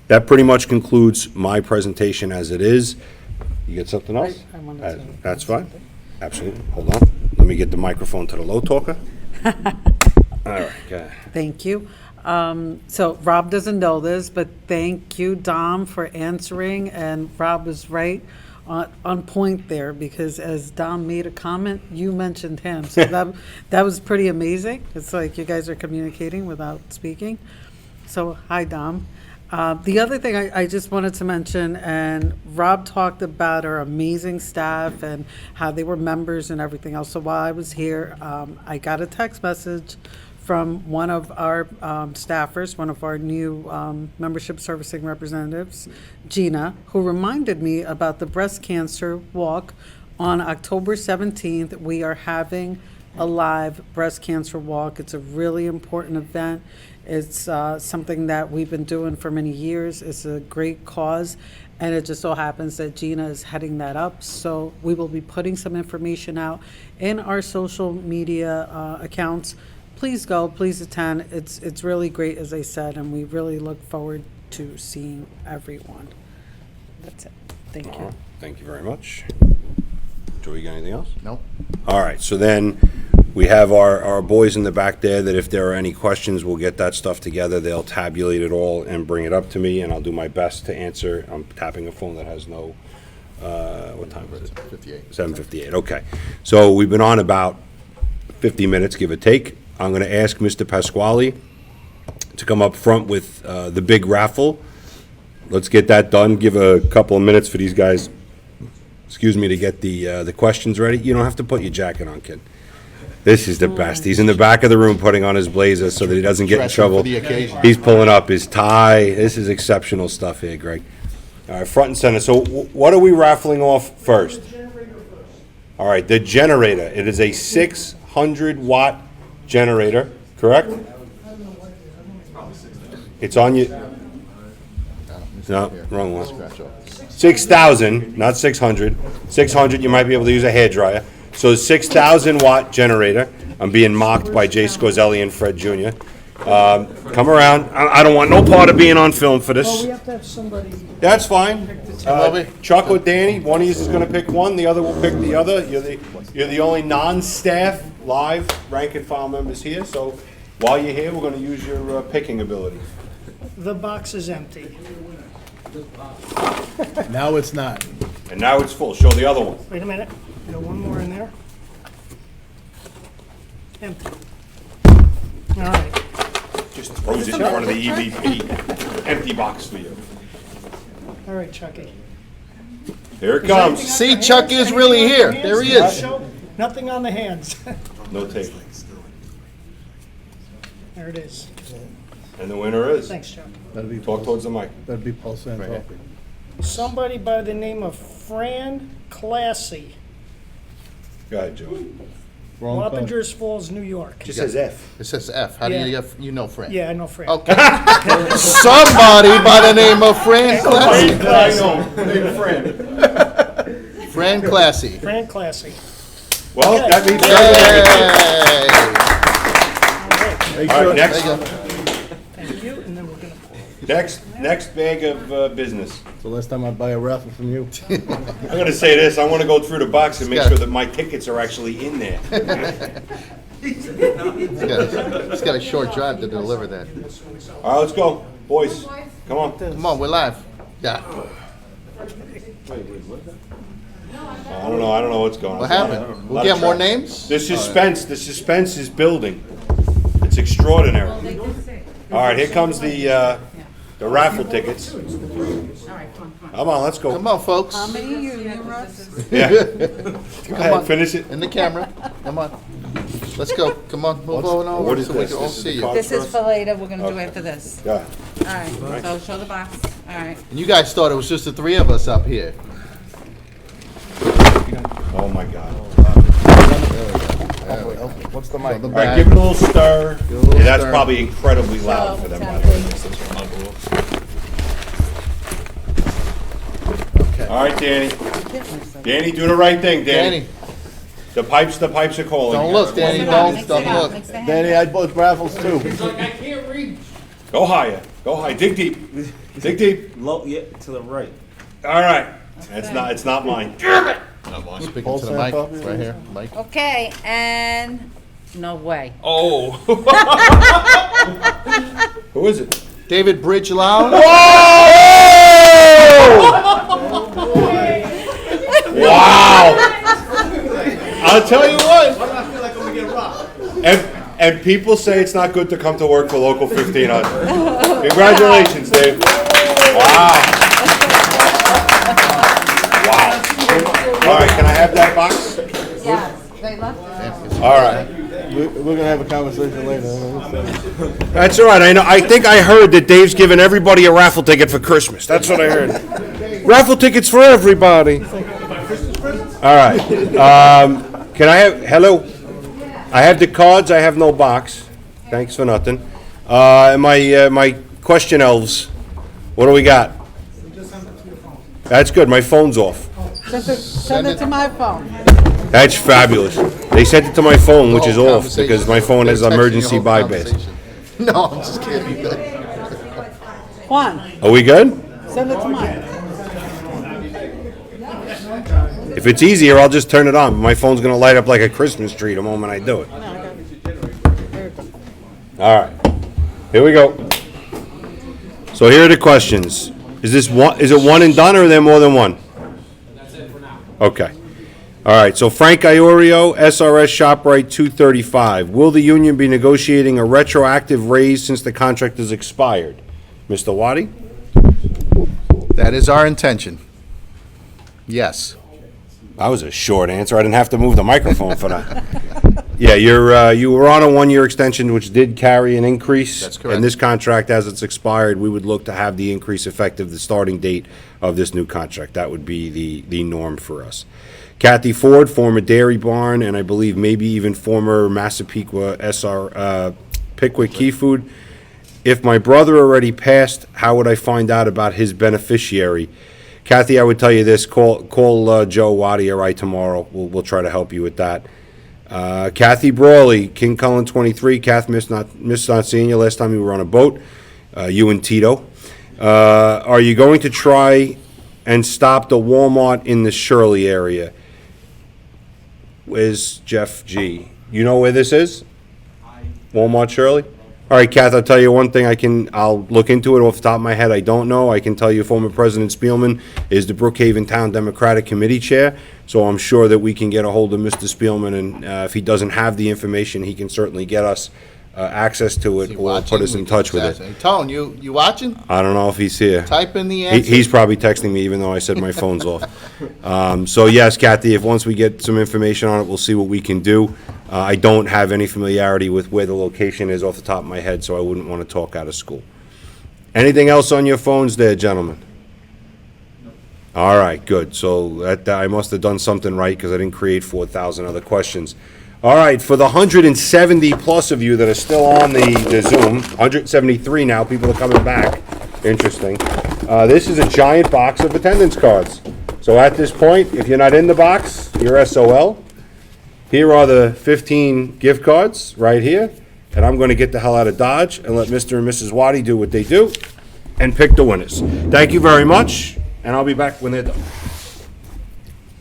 That pretty much concludes my presentation as it is. You get something else? I wanted to- That's fine. Absolutely. Hold on. Let me get the microphone to the low talker. All right, go ahead. Thank you. So Rob doesn't know this, but thank you, Dom, for answering, and Rob was right on point there, because as Dom made a comment, you mentioned him. So that was pretty amazing. It's like you guys are communicating without speaking. So, hi, Dom. The other thing I just wanted to mention, and Rob talked about our amazing staff and how they were members and everything else. So while I was here, I got a text message from one of our staffers, one of our new membership servicing representatives, Gina, who reminded me about the breast cancer walk on October 17th. We are having a live breast cancer walk. It's a really important event. It's something that we've been doing for many years. It's a great cause, and it just so happens that Gina is heading that up. So we will be putting some information out in our social media accounts. Please go, please attend. It's really great, as I said, and we really look forward to seeing everyone. That's it. Thank you. Thank you very much. Joe, you got anything else? Nope. All right, so then we have our boys in the back there that if there are any questions, we'll get that stuff together. They'll tabulate it all and bring it up to me, and I'll do my best to answer. I'm tapping a phone that has no, what time is it? 58. 7:58, okay. So we've been on about 50 minutes, give or take. I'm going to ask Mr. Pasquale to come up front with the big raffle. Let's get that done. Give a couple of minutes for these guys, excuse me, to get the questions ready. You don't have to put your jacket on, kid. This is the best. He's in the back of the room putting on his blazer so that he doesn't get in Dressing trouble. for the occasion. He's pulling up his tie. This is exceptional stuff here, Greg. All right, front and center. So what are we raffling off first? All right, the generator, it is a 600-watt generator, correct? It's on you. No, wrong one. Scratch off. 6,000, not 600. 600, you might be able to use a hairdryer. So 6,000-watt generator. I'm being mocked by Jay Scorzelli and Fred Jr. Come around. I don't want no part of being on film for Well, this. we have to have somebody. That's fine. Bobby? Chuck or Danny, one of you is going to pick one, the other will pick the other. You're the only non-staff live rank and file members here, so while you're here, we're going to use your picking ability. The box is empty. Now it's not. And now it's full. Show the other one. Wait a minute. Got one more in there. Empty. All right. Just throws it in front of the EVP. Empty box for you. All right, Chucky. Here it comes. See, Chuck is really here. There he is. Nothing on the hands. No tape. There it is. And the winner is. Thanks, Chuck. That'd be Talk towards the mic. That'd be Paul Santofi. Somebody by the name of Fran Classy, Go ahead, Joe. Wrong phone. Wappingers Falls, New York. Just says F. It says F. How do Yeah. you know Fran? Yeah, I know Fran. Okay. Somebody by the name of Fran Classy. I know. Name friend. Fran Classy. Fran Classy. Well, Okay. that means. Yay! All right, next. There you go. Thank you, and then we're gonna. Next bag of business. It's the last time I buy a raffle from you. I'm gonna say this, I wanna go through the box and make Got it. sure that my tickets are actually in there. He's got a short drive to deliver that. All right, let's go, boys, come on. Come on, we're live. Yeah. I don't know what's going on. What happened? We'll get more names? The suspense is building. It's extraordinary. All right, here comes the raffle tickets. Come on, let's go. Come on, folks. How many union reps? Yeah. Go Come ahead, on. finish it. In the camera. Come on. Let's go. Come on, move on over what is so we this? can all This is see the you. card? This is for later, we're gonna do after this. Go ahead. All right, so show the box, all right. And you guys thought it was just the three of us up here. Oh, my God. What's the So mic? the All right, bag- give it a little stir. a little Yeah, that's stir. probably incredibly loud for them, by the way. All right, Danny. Danny, do the right thing, Danny. Danny, The pipes are calling. don't look, Danny, Mix it up, don't mix it up, look. mix the hand. Danny, I bought raffles too. Go higher. Go high. Dig deep. Dig deep. Low, yeah, to the right. All right. It's not mine. Speaking Paul to the mic, Santofi? right here, Mike. Okay, and, no way. Oh. Who is it? David Bridgelow. Wow. I'll tell you what. And people say it's not good to come to work for Local 1500. Congratulations, Dave. Wow. Wow. All right, can I have that box? Yes, they left it. All right. We're gonna have a conversation later. That's all right. I think I heard that Dave's giving everybody a raffle ticket for Christmas. That's what I heard. Raffle tickets for everybody. All right. Can I have, hello? I have the cards. I have no box. Thanks for nothing. My question elves. What do we got? That's good. My phone's off. Send it to my phone. That's fabulous. They sent it to my phone, which is Whole off because my phone has They're texting emergency your whole bypass. conversation. No, I'm just kidding. Juan, Are we good? send it to mine. If it's easier, I'll just turn it on. My phone's gonna light up like a Christmas tree the moment I do it. All right, here we go. So here are the questions. Is it one and done, or are there more than one? That's it for now. Okay. All right, so Frank Iorio, SRS ShopRite 235. Will the union be negotiating a retroactive raise since the contract is expired? Mr. Waddy? That is our intention. Yes. That was a short answer. I didn't have to move the microphone for that. Yeah, you were on a one-year extension, which did carry an increase. That's correct. And this contract, as it's expired, we would look to have the increase effective the starting date of this new contract. That would be the norm for us. Kathy Ford, former Dairy Barn, and I believe maybe even former Massapequa SR Pickwick Key Food. If my brother already passed, how would I find out about his beneficiary? Kathy, I would tell you this, call Joe Waddy or I tomorrow. We'll try to help you with that. Kathy Brawley, King Cullen 23. Kath, missed not seeing you last time you were on a boat, you and Tito. Are you going to try and stop the Walmart in the Shirley area? Where's Jeff G? You know where this is? Walmart Shirley? All right, Kath, I'll tell you one thing. I'll look into it off the top of my head. I don't know. I can tell you former President Spielman is the Brookhaven Town Democratic Committee Chair, so I'm sure that we can get a hold of Mr. Spielman, and if he doesn't have the information, he can certainly get us access to it or put us in touch with it. Hey, Tone, you watching? I don't know if he's here. Type in the answer. He's probably texting me, even though I said my phone's off. So yes, Kathy, if once we get some information on it, we'll see what we can do. I don't have any familiarity with where the location is off the top of my head, so I wouldn't want to talk out of school. Anything else on your phones there, gentlemen? All right, good. So I must have done something right because I didn't create 4,000 other questions. All right, for the 170 plus of you that are still on the Zoom, 173 now, people are coming back. Interesting. This is a giant box of attendance cards. So at this point, if you're not in the box, you're SOL. Here are the 15 gift cards right here, and I'm going to get the hell out of Dodge and let Mr. and Mrs. Waddy do what they do and pick the winners. Thank you very much, and I'll be back when they're done.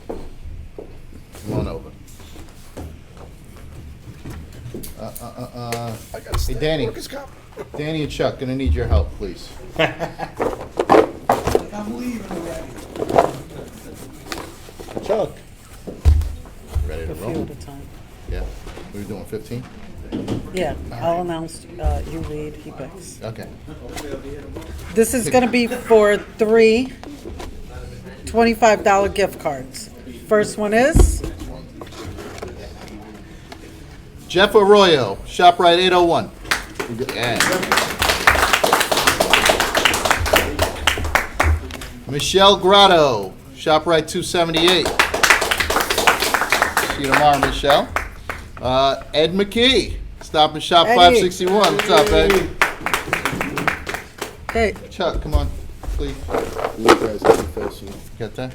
Come on over. Hey, Danny. Danny and Chuck, gonna need your help, please. Chuck. Ready to A few roll? at a time. Yeah. We were doing 15? Yeah, I'll announce, you read, he picks. Okay. This is gonna be for 3 $25 gift cards. First one is, Jeff Arroyo, ShopRite 801. Yeah. Michelle Grotto, ShopRite 278. See you tomorrow, Michelle. Ed McKee, Stop and Shop Eddie. 561. What's up, Ed? okay, Chuck, come on, please. You guys have to face you. Get that?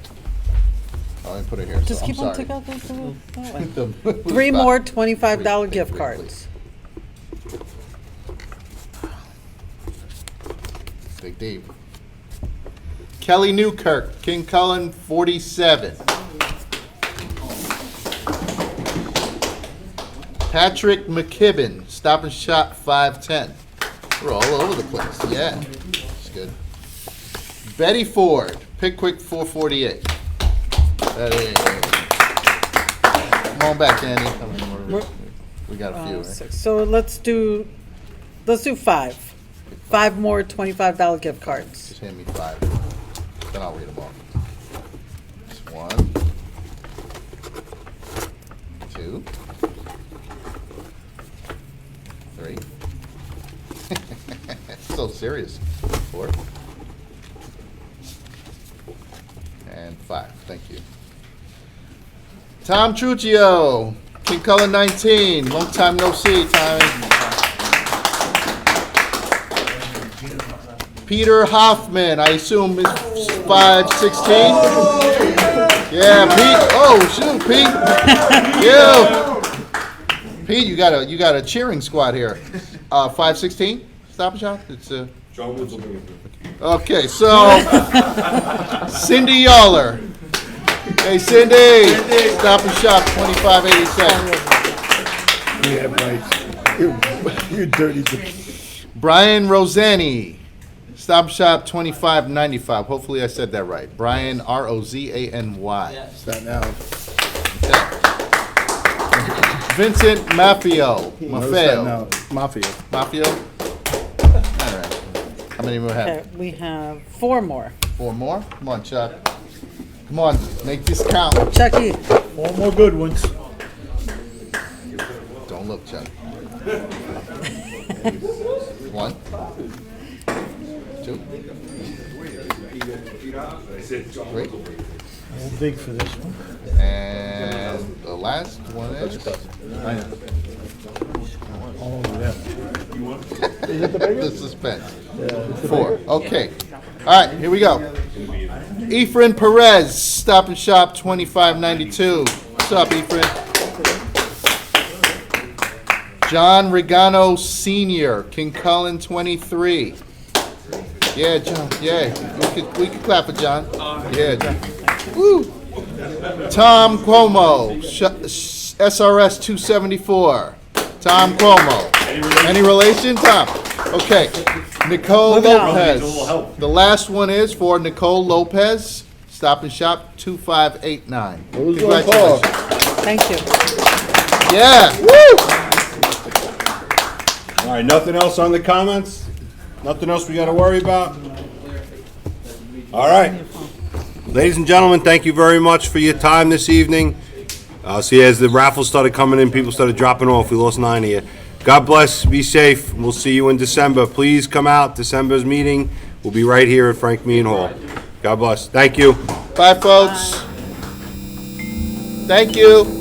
Oh, I put it here. just so keep I'm them sorry. together. That way. The- 3 more $25 gift Wait, cards. Big Dave. Kelly Newkirk, King Cullen 47. Patrick McKibben, Stop and Shop 510. We're all over the place. Yeah, it's good. Betty Ford, Pickwick 448. Come on back, Danny. We got a few, right? 6. So let's do 5. 5 more $25 gift cards. Just hand me 5. Then I'll read them all. It's 1, 2, 3. So serious. 4. And 5. Thank you. Tom Trucchio, King Cullen 19. Long time no see, Tommy. Peter Hoffman, I assume is 516. Yeah, Pete. Oh shoot, Pete. Yeah. Pete, you got a cheering squad here. 516. Stop and Shop. It's John Woods will bring it. okay. So Cindy Yaller. Hey Cindy. Stop and Shop 2587. Yeah, right. You dirty. Brian Rosani. Stop Shop 2595. Hopefully I said that right. Brian Rozany. Start now. Vincent Maffio. Now. Mafia. Maffio. All right. How many more have? Okay, we have 4 more. 4 more? Come on, Chuck. Come on, make this count. Chucky, 4 more good ones. Don't look, Chuck. 1, 2, 3, Big for this one. and the last one is, Oh, yeah. the suspense. 4, okay. All right, here we go. Efren Perez, Stop and Shop 2592. What's up, Efren? John Regano Sr., King Cullen 23. Yeah, John, yeah, we could clap for John. Yeah, John. Woo! Tom Cuomo, SRS 274. Tom Cuomo. Any relation, Tom? Okay. Nicole Lopez. The last one is for Nicole Lopez, Stop and Shop 2589. Congratulations. Thank you. Yeah, woo! All right, nothing else on the comments? Nothing else we got to worry about? All right. Ladies and gentlemen, thank you very much for your time this evening. See, as the raffles started coming in, people started dropping off. We lost 9 of you. God bless. Be safe. We'll see you in December. Please come out. December's meeting will be right here at Frank Meehan Hall. God bless. Thank you. Bye, folks. Thank you.